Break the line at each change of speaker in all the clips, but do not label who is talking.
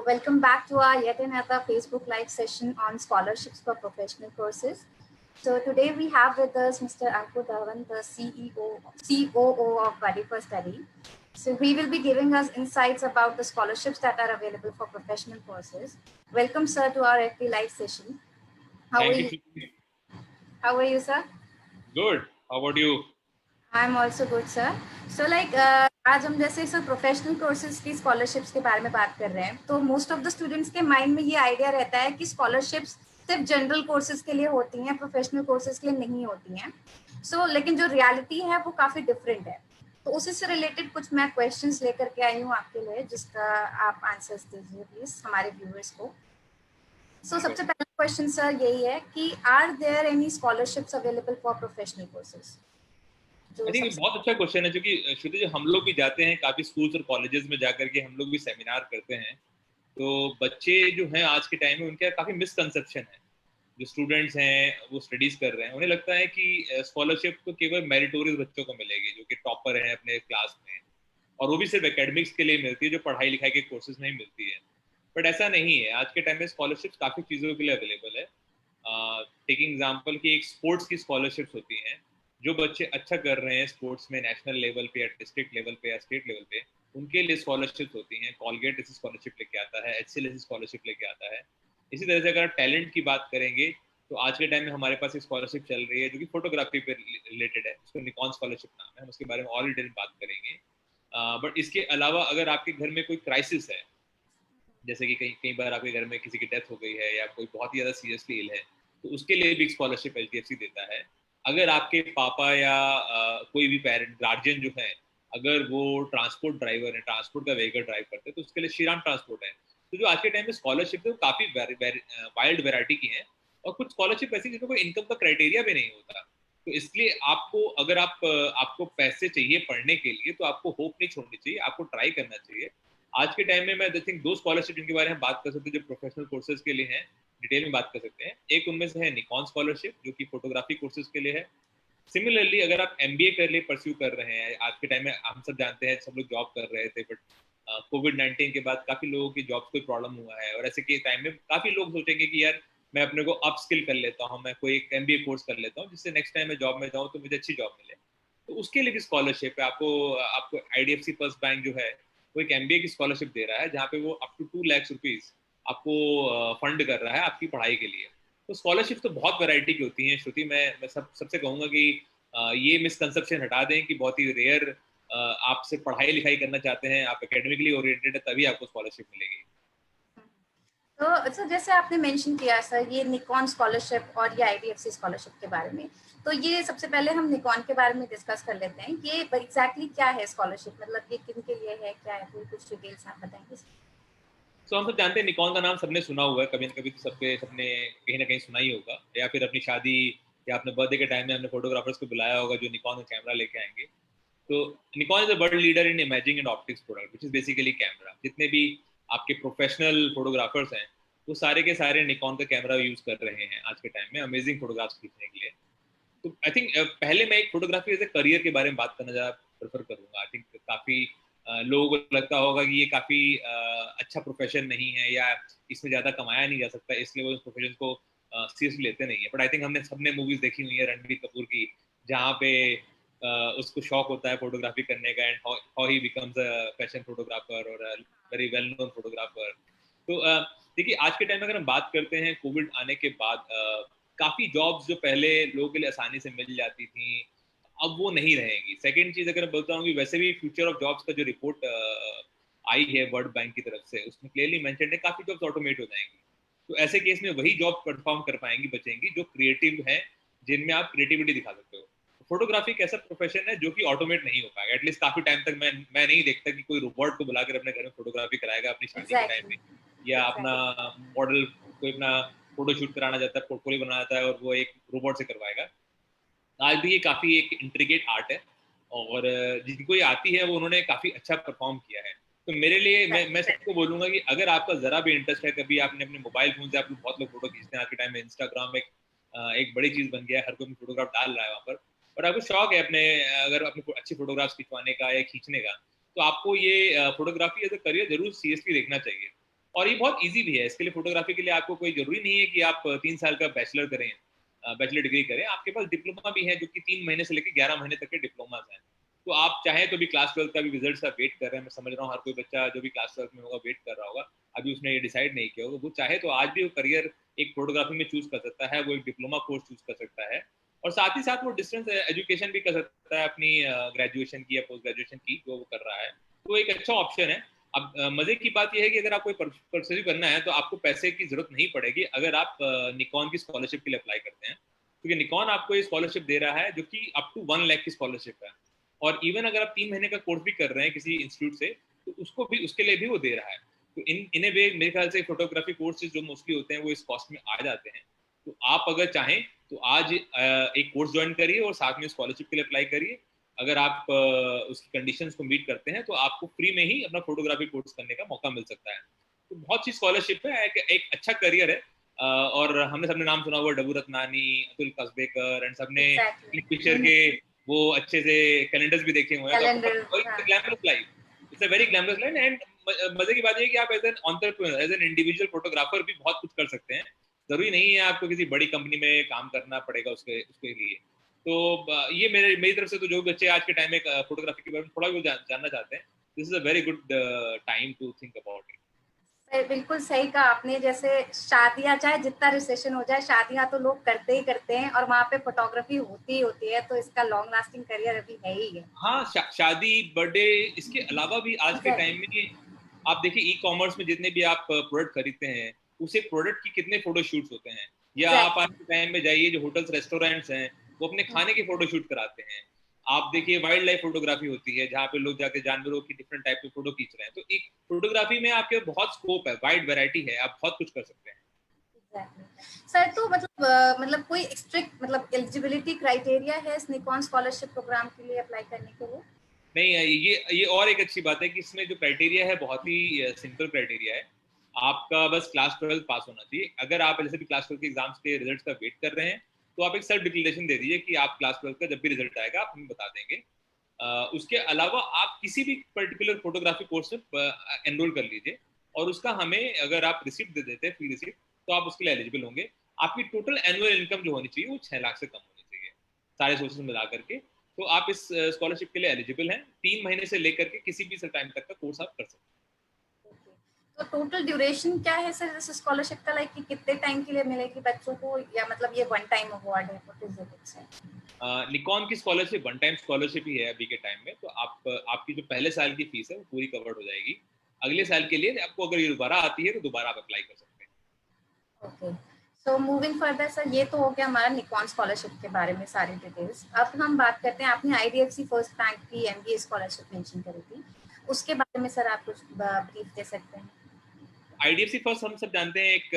welcome back to our yet another Facebook Live session on scholarships for professional courses. So today we have with us Mr. Ankur Dhawan, the COO of Buddy for Study. So he will be giving us insights about the scholarships that are available for professional courses. Welcome, sir, to our FB Live session.
Thank you.
How are you, sir?
Good. How about you?
I'm also good, sir. So आज हम जैसे sir professional courses की scholarships के बारे में बात कर रहे हैं, तो मोस्ट ऑफ द स्टूडेंट्स के माइंड में ये आइडिया रहता है कि स्कॉलरशिप्स सिर्फ जनरल कोर्सेज के लिए होती हैं, प्रोफेशनल कोर्सेज के लिए नहीं होती हैं. लेकिन जो रियलिटी है वो काफी डिफरेंट है. तो उसी से रिलेटेड कुछ मैं क्वेश्चंस लेकर के आई हूँ आपके लिए, जिसका आप आंसर्स दीजिए प्लीज हमारे व्यूअर्स को. सबसे पहला क्वेश्चन सर यही है कि are there any scholarships available for professional courses?
I think बहुत अच्छा क्वेश्चन है, क्योंकि श्रुति जी हम लोग भी जाते हैं काफी स्कूल्स और कॉलेजेस में जाकर के हम लोग भी सेमिनार करते हैं. तो बच्चे जो हैं आज के टाइम में उनके काफी मिसकंसेप्शन है. जो स्टूडेंट्स हैं वो स्टडीज कर रहे हैं, उन्हें लगता है कि स्कॉलरशिप तो केवल मेरिटोरियस बच्चों को मिलेगी जो कि टॉपर हैं अपने क्लास में, और वो भी सिर्फ एकेडमिक्स के लिए मिलती है, जो पढ़ाई लिखाई के कोर्सेज नहीं मिलती है. बट ऐसा नहीं है. आज के टाइम में स्कॉलरशिप काफी चीजों के लिए अवेलेबल है. टेकिंग एग्जाम्पल की एक स्पोर्ट्स की स्कॉलरशिप्स होती हैं. जो बच्चे अच्छा कर रहे हैं स्पोर्ट्स में नेशनल लेवल पे या डिस्ट्रिक्ट लेवल पे या स्टेट लेवल पे, उनके लिए स्कॉलरशिप होती हैं. कॉलगेट ऐसी स्कॉलरशिप लेके आता है, HCL ऐसी स्कॉलरशिप लेके आता है. इसी तरह से अगर टैलेंट की बात करेंगे तो आज के टाइम में हमारे पास एक स्कॉलरशिप चल रही है जो कि फोटोग्राफी पे रिलेटेड है. उसको निकॉन स्कॉलरशिप नाम है. हम उसके बारे में और डिटेल बात करेंगे. बट इसके अलावा अगर आपके घर में कोई क्राइसिस है, जैसे कि कई बार आपके घर में किसी की डेथ हो गई है या कोई बहुत ही ज़्यादा सीरियसली इल है, तो उसके लिए भी स्कॉलरशिप HDFC देता है. अगर आपके पापा या कोई भी पेरेंट गार्जियन जो है, अगर वो ट्रांसपोर्ट ड्राइवर है, ट्रांसपोर्ट का व्हीकल ड्राइव करते हैं, तो उसके लिए श्रीराम ट्रांसपोर्ट है. तो जो आज के टाइम में स्कॉलरशिप है वो काफ़ी वाइल्ड वेराइटी की है, और कुछ स्कॉलरशिप ऐसी जिसमें कोई इनकम का क्राइटेरिया भी नहीं होता. तो इसलिए आपको अगर आपको पैसे चाहिए पढ़ने के लिए, तो आपको होप नहीं छोड़नी चाहिए, आपको ट्राई करना चाहिए. आज के टाइम में मैं आई थिंक 2 स्कॉलरशिप जिनके बारे में बात कर सकते हैं जो प्रोफेशनल कोर्सेज के लिए हैं, डिटेल में बात कर सकते हैं. एक उनमें से है निकॉन स्कॉलरशिप जो कि फोटोग्राफी कोर्सेज के लिए है. सिमिलरली अगर आप MBA कर लिए परस्यू कर रहे हैं, आज के टाइम में हम सब जानते हैं सब लोग जॉब कर रहे थे, बट कोविड-19 के बाद काफी लोगों की जॉब कोई प्रॉब्लम हुआ है, और ऐसे के टाइम में काफी लोग सोचेंगे कि यार मैं अपने को अप स्किल कर लेता हूँ, मैं कोई एक MBA कोर्स कर लेता हूँ जिससे नेक्स्ट टाइम मैं जॉब में जाऊँ तो मुझे अच्छी जॉब मिले. तो उसके लिए भी स्कॉलरशिप है. आपको IDFC फर्स्ट बैंक जो है वो एक MBA की स्कॉलरशिप दे रहा है, जहाँ पे वो अप टू 2 लाख रुपीज आपको फंड कर रहा है आपकी पढ़ाई के लिए. तो स्कॉलरशिप तो बहुत वैरायटी की होती हैं. श्रुति मैं सबसे कहूँगा कि ये मिसकंसेप्शन हटा दें कि बहुत ही रेयर आपसे पढ़ाई लिखाई करना चाहते हैं, आप एकेडमिकली ओरिएंटेड है, तभी आपको स्कॉलरशिप मिलेगी.
तो सर जैसे आपने मेंशन किया सर ये निकॉन स्कॉलरशिप और ये IDFC स्कॉलरशिप के बारे में, तो ये सबसे पहले हम निकॉन के बारे में डिस्कस कर लेते हैं. ये एग्जैक्टली क्या है स्कॉलरशिप, मतलब ये किन के लिए है, क्या है, कुछ डिटेल्स आप बताएंगे?
तो हम सब जानते हैं निकॉन का नाम सबने सुना हुआ है, कभी ना कभी तो सबने कहीं ना कहीं सुना ही होगा, या फिर अपनी शादी या अपने बर्थडे के टाइम में हमने फोटोग्राफर्स को बुलाया होगा जो निकॉन का कैमरा लेके आएंगे. तो Nikon is a world leader in imaging and optics product which is basically camera. जितने भी आपके प्रोफेशनल फोटोग्राफर्स हैं वो सारे के सारे निकॉन का कैमरा यूज कर रहे हैं आज के टाइम में अमेजिंग फोटोग्राफ्स खींचने के लिए. तो आई थिंक पहले मैं एक फोटोग्राफी एज ए करियर के बारे में बात करना ज़्यादा प्रेफर करूँगा. आई थिंक काफ़ी लोगों को लगता होगा कि ये काफ़ी अच्छा प्रोफेशन नहीं है या इसमें ज़्यादा कमाया नहीं जा सकता, इसलिए वो इस प्रोफेशन को सीरियसली लेते नहीं है. बट आई थिंक हमने सबने मूवीज़ देखी हुई है रणबीर कपूर की, जहाँ पे उसको शौक होता है फोटोग्राफी करने का, and how he becomes a fashion photographer और वेरी वेल नोन फोटोग्राफर. तो देखिए आज के टाइम में अगर हम बात करते हैं कोविड आने के बाद, काफ़ी जॉब्स जो पहले लोगों के लिए आसानी से मिल जाती थी अब वो नहीं रहेंगी. सेकेंड चीज़ अगर मैं बोलता हूँ कि वैसे भी फ्यूचर ऑफ जॉब्स का जो रिपोर्ट आई है वर्ल्ड बैंक की तरफ से, उसमें क्लियरली मेंशन है काफ़ी जॉब्स ऑटोमेट हो जाएंगी. तो ऐसे केस में वही जॉब परफॉर्म कर पाएंगी, बचेंगी जो क्रिएटिव हैं, जिनमें आप क्रिएटिविटी दिखा सकते हो. फोटोग्राफी एक ऐसा प्रोफेशन है जो कि ऑटोमेट नहीं हो पाएगा. एटलीस्ट काफ़ी टाइम तक मैं नहीं देखता कि कोई रोबोट को बुलाकर अपने घर में फोटोग्राफी कराएगा अपनी शादी के टाइम में, या अपना मॉडल कोई अपना फोटो शूट कराना चाहता है, पोर्टफोलियो बनाना चाहता है और वो एक रोबोट से करवाएगा. आज भी ये काफ़ी एक इंट्रिगेट आर्ट है, और जिनको ये आती है वो उन्होंने काफ़ी अच्छा परफॉर्म किया है. तो मेरे लिए मैं सबको बोलूँगा कि अगर आपका ज़रा भी इंटरेस्ट है, कभी आपने अपने मोबाइल फोन से, आप बहुत लोग फोटो खींचते हैं आज के टाइम में, इंस्टाग्राम एक बड़ी चीज़ बन गया है, हर कोई फोटोग्राफ डाल रहा है वहाँ पर, और आपको शौक है अगर अपने अच्छी फोटोग्राफ्स खिंचवाने का या खींचने का, तो आपको ये फोटोग्राफी एज ए करियर जरूर सीरियसली देखना चाहिए. और ये बहुत इजी भी है। इसके लिए फोटोग्राफी के लिए आपको कोई जरूरी नहीं है कि आप 3 साल का बैचलर करें, बैचलर डिग्री करें। आपके पास डिप्लोमा भी है जो कि 3 महीने से लेकर 11 महीने तक के डिप्लोमा हैं। तो आप चाहे तो भी क्लास 12 का भी रिजल्ट का वेट कर रहे हैं, मैं समझ रहा हूँ हर कोई बच्चा जो भी क्लास 12 में होगा वेट कर रहा होगा, अभी उसने ये डिसाइड नहीं किया होगा, वो चाहे तो आज भी वो करियर एक फोटोग्राफी में चूज कर सकता है, वो एक डिप्लोमा कोर्स चूज कर सकता है, और साथ ही साथ वो डिस्टेंस एजुकेशन भी कर सकता है अपनी ग्रेजुएशन की या पोस्ट ग्रेजुएशन की जो वो कर रहा है। तो एक अच्छा ऑप्शन है। अब मजे की बात यह है कि अगर आपको परस्यू करना है तो आपको पैसे की जरूरत नहीं पड़ेगी अगर आप निकॉन की स्कॉलरशिप के लिए अप्लाई करते हैं, क्योंकि निकॉन आपको ये स्कॉलरशिप दे रहा है जो कि अप टू 1 लाख की स्कॉलरशिप है। और इवन अगर आप 3 महीने का कोर्स भी कर रहे हैं किसी इंस्टीट्यूट से, तो उसको भी, उसके लिए भी वो दे रहा है। तो इन ए वे मेरे ख्याल से फोटोग्राफी कोर्सेज जो मोस्टली होते हैं वो इस कॉस्ट में आ जाते हैं। तो आप अगर चाहें तो आज एक कोर्स ज्वाइन करिए और साथ में स्कॉलरशिप के लिए अप्लाई करिए। अगर आप उसकी कंडीशंस को मीट करते हैं तो आपको फ्री में ही अपना फोटोग्राफी कोर्स करने का मौका मिल सकता है। तो बहुत सी स्कॉलरशिप है, एक अच्छा करियर है। और हमने सबने नाम सुना हुआ डबू रत्नानी, अतुल कसबेकर, एंड सबने पिक्चर
एग्जैक्टली।
के वो अच्छे से कैलेंडर्स भी देखे हुए हैं। तो आपको
कैलेंडर।
पता
हाँ।
Glamorous life, it's a very glamorous life. And मजे की बात ये है कि आप as an entrepreneur, as an individual photographer भी बहुत कुछ कर सकते हैं। जरूरी नहीं है आपको किसी बड़ी कंपनी में काम करना पड़ेगा उसके उसके लिए। तो ये मेरी तरफ से तो जो बच्चे आज के टाइम में फोटोग्राफी के बारे में थोड़ा भी जानना चाहते हैं, this is a very good time to think about it.
बिल्कुल सही कहा आपने। जैसे शादियां, चाहे जितना रिसेशन हो जाए, शादियां तो लोग करते ही करते हैं और वहाँ पे फोटोग्राफी होती ही होती है, तो इसका लॉन्ग लास्टिंग करियर अभी है ही है।
हाँ, शादी, बर्थडे, इसके अलावा भी आज के टाइम
एग्जैक्टली।
में आप देखिए ई कॉमर्स में जितने भी आप प्रोडक्ट खरीदते हैं, उसे प्रोडक्ट की कितने फोटो शूट्स होते हैं। या आप आज
एग्जैक्टली।
के टाइम में जाइए जो होटल्स रेस्टोरेंट्स हैं, वो अपने खाने के फोटो शूट कराते हैं। आप देखिए वाइल्ड लाइफ फोटोग्राफी होती है जहाँ पे लोग जाके जानवरों की डिफरेंट टाइप के फोटो खींच रहे हैं। तो एक फोटोग्राफी में आपके बहुत स्कोप है, वाइड वैरायटी है, आप बहुत कुछ कर सकते हैं।
सर, तो मतलब कोई स्ट्रिक्ट मतलब एलिजिबिलिटी क्राइटेरिया है इस निकॉन स्कॉलरशिप प्रोग्राम के लिए अप्लाई करने के लिए?
नहीं, ये और एक अच्छी बात है कि इसमें जो क्राइटेरिया है बहुत ही सिंपल क्राइटेरिया है। आपका बस क्लास 12 पास होना चाहिए। अगर आप जैसे भी क्लास 12 के एग्जाम्स के रिजल्ट्स का वेट कर रहे हैं, तो आप एक सेल्फ डिक्लेरेशन दे दीजिए कि आप क्लास 12 का जब भी रिजल्ट आएगा आप हमें बता देंगे। उसके अलावा आप किसी भी पर्टिकुलर फोटोग्राफी कोर्स में एनरोल कर लीजिए, और उसका हमें अगर आप रिसिप्ट दे देते हैं, फ्री रिसिप्ट, तो आप उसके लिए एलिजिबल होंगे। आपकी टोटल एनुअल इनकम जो होनी चाहिए वो 6 लाख से कम होनी चाहिए, सारे सोर्सेज मिला करके। तो आप इस स्कॉलरशिप के लिए एलिजिबल हैं। 3 महीने से लेकर के किसी भी टाइम तक का कोर्स आप कर सकते हैं।
तो टोटल ड्यूरेशन क्या है सर इस स्कॉलरशिप का, लाइक कि कितने टाइम के लिए मिलेगी बच्चों को, या मतलब ये वन टाइम अवार्ड है? What is it?
निकॉन की स्कॉलरशिप वन टाइम स्कॉलरशिप ही है अभी के टाइम में। तो आपकी जो पहले साल की फीस है वो पूरी कवर्ड हो जाएगी। अगले साल के लिए आपको अगर ये दोबारा आती है तो दोबारा आप अप्लाई कर सकते हैं।
Okay. So moving further sir, ये तो हो गया हमारा निकॉन स्कॉलरशिप के बारे में सारी डिटेल्स। अब हम बात करते हैं, आपने आईडीएफसी फर्स्ट बैंक की एमबीए स्कॉलरशिप मेंशन करी थी, उसके बारे में सर आप कुछ ब्रीफ दे सकते हैं?
आईडीएफसी फर्स्ट हम सब जानते हैं, एक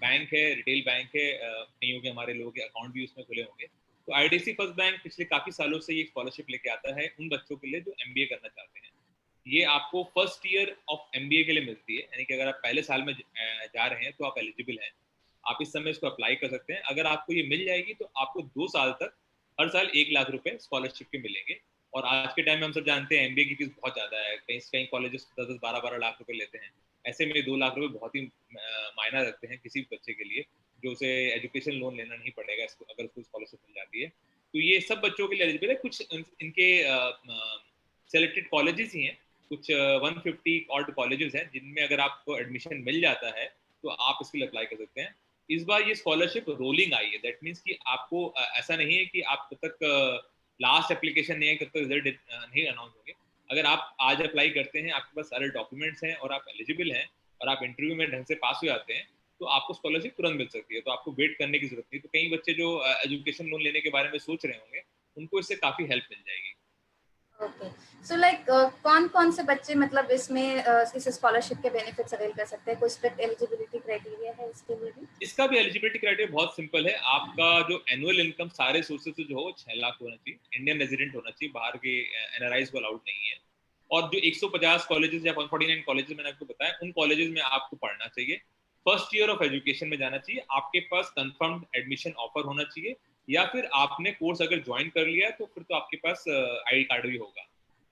बैंक है, रिटेल बैंक है। कईयों के हमारे लोगों के अकाउंट भी उसमें खुले होंगे। तो आईडीएफसी फर्स्ट बैंक पिछले काफी सालों से ये स्कॉलरशिप लेके आता है उन बच्चों के लिए जो एमबीए करना चाहते हैं। ये आपको फर्स्ट ईयर ऑफ एमबीए के लिए मिलती है, यानी कि अगर आप पहले साल में जा रहे हैं तो आप एलिजिबल हैं। आप इस समय इसको अप्लाई कर सकते हैं। अगर आपको ये मिल जाएगी तो आपको 2 साल तक हर साल 1 लाख रुपए स्कॉलरशिप के मिलेंगे। और आज के टाइम में हम सब जानते हैं एमबीए की फीस बहुत ज्यादा है, कई कई कॉलेजेस 10-10, 12-12 लाख रुपए लेते हैं। ऐसे में 2 लाख रुपए बहुत ही मायना रखते हैं किसी भी बच्चे के लिए, जो उसे एजुकेशन लोन लेना नहीं पड़ेगा इसको, अगर उसको स्कॉलरशिप मिल जाती है। तो ये सब बच्चों के लिए एलिजिबल है। कुछ इनके सेलेक्टेड कॉलेजेस ही हैं, कुछ 150 ऑड कॉलेजेस हैं जिनमें अगर आपको एडमिशन मिल जाता है तो आप इसके लिए अप्लाई कर सकते हैं। इस बार ये स्कॉलरशिप रोलिंग आई है, दैट मीन्स कि आपको ऐसा नहीं है कि आप जब तक लास्ट एप्लीकेशन नहीं है तब तक रिजल्ट नहीं अनाउंस होंगे। अगर आप आज अप्लाई करते हैं, आपके पास सारे डॉक्यूमेंट्स हैं और आप एलिजिबल हैं और आप इंटरव्यू में ढंग से पास हो जाते हैं, तो आपको स्कॉलरशिप तुरंत मिल सकती है। तो आपको वेट करने की जरूरत नहीं। तो कई बच्चे जो एजुकेशन लोन लेने के बारे में सोच रहे होंगे, उनको इससे काफी हेल्प मिल जाएगी।
ओके। सो लाइक कौन कौन से बच्चे मतलब इसमें इस स्कॉलरशिप के बेनिफिट्स अवेल कर सकते हैं? कोई स्ट्रिक्ट एलिजिबिलिटी क्राइटेरिया है इसके लिए भी?
इसका भी एलिजिबिलिटी क्राइटेरिया बहुत सिंपल है। आपका जो एनुअल इनकम सारे सोर्सेज से जो हो 6 लाख होना चाहिए, इंडियन रेजिडेंट होना चाहिए, बाहर के एनआरआईज को अलाउड नहीं है। और जो 150 कॉलेजेस या 149 कॉलेजेस मैंने आपको बताया, उन कॉलेजेस में आपको पढ़ना चाहिए। फर्स्ट ईयर ऑफ एजुकेशन में जाना चाहिए, आपके पास कंफर्म्ड एडमिशन ऑफर होना चाहिए, या फिर आपने कोर्स अगर ज्वाइन कर लिया तो फिर तो आपके पास आई कार्ड भी होगा।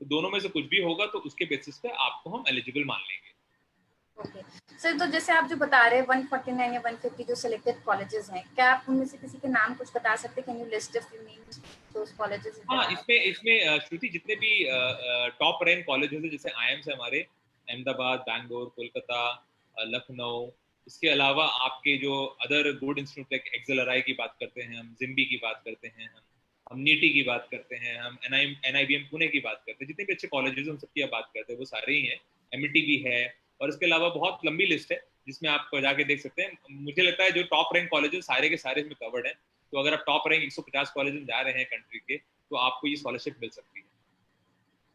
तो दोनों में से कुछ भी होगा तो उसके बेसिस पे आपको हम एलिजिबल मान लेंगे।
ओके सर, तो जैसे आप जो बता रहे हैं 149 या 150 जो सिलेक्टेड कॉलेजेस हैं, क्या आप उनमें से किसी के नाम कुछ बता सकते हैं? Can you list a few names those colleges
हाँ,
दैट
इसमें इसमें श्रुति जितने भी टॉप रैंक कॉलेजेस हैं, जैसे आईएम्स है हमारे, अहमदाबाद, बैंगलोर, कोलकाता, लखनऊ, इसके अलावा आपके जो अदर गुड इंस्टीट्यूट लाइक एक्सेलराई की बात करते हैं हम, जिम्बी की बात करते हैं हम नीटी की बात करते हैं, हम एनआईबीएम पुणे की बात करते हैं, जितने भी अच्छे कॉलेजेस उन सबकी बात करते हैं वो सारे ही हैं, एमईटी भी है, और इसके अलावा बहुत लंबी लिस्ट है जिसमें आप जाके देख सकते हैं। मुझे लगता है जो टॉप रैंक कॉलेजेस सारे के सारे इसमें कवर्ड है, तो अगर आप टॉप रैंक 150 कॉलेज में जा रहे हैं कंट्री के, तो आपको ये स्कॉलरशिप मिल सकती है।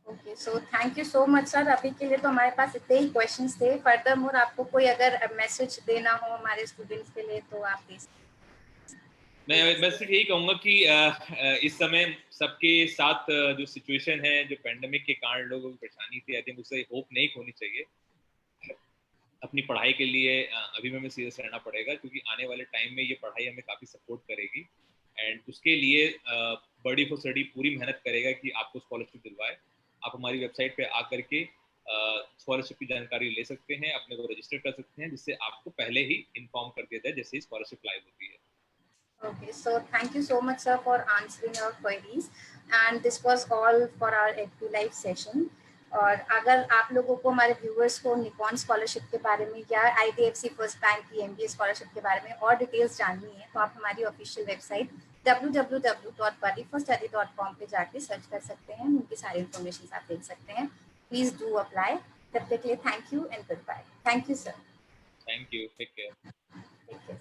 Okay, so thank you so much sir. अभी के लिए तो हमारे पास इतने ही क्वेश्चंस थे। फर्दर मोर आपको कोई अगर मैसेज देना हो हमारे स्टूडेंट्स के लिए तो आप प्लीज।
मैं सिर्फ यही कहूंगा कि इस समय सबके साथ जो सिचुएशन है, जो पेंडेमिक के कारण लोगों की परेशानी थी, आई थिंक उससे होप नहीं खोनी चाहिए। अपनी पढ़ाई के लिए अभी में सीरियस रहना पड़ेगा, क्योंकि आने वाले टाइम में ये पढ़ाई हमें काफ़ी सपोर्ट करेगी, एंड उसके लिए बड़ी फुसड़ी पूरी मेहनत करेगा कि आपको स्कॉलरशिप दिलवाए। आप हमारी वेबसाइट पे आकर के स्कॉलरशिप की जानकारी ले सकते हैं, अपने को रजिस्टर कर सकते हैं, जिससे आपको पहले ही इन्फॉर्म कर दिया जाए जैसे ही स्कॉलरशिप लाइव होती है।
Okay, so thank you so much, sir, for answering our queries. And this was all for our FP Live session. और अगर आप लोगों को, हमारे व्यूअर्स को, निकॉन स्कॉलरशिप के बारे में या IDFC फर्स्ट बैंक की MBA स्कॉलरशिप के बारे में और डिटेल्स जाननी है, तो आप हमारी ऑफिशियल वेबसाइट www.buddyforstudy.com पे जाके सर्च कर सकते हैं। उनकी सारी इन्फॉर्मेशन आप देख सकते हैं। Please do apply. तब तक के लिए thank you and goodbye. Thank you sir.
Thank you, take care.
Take care.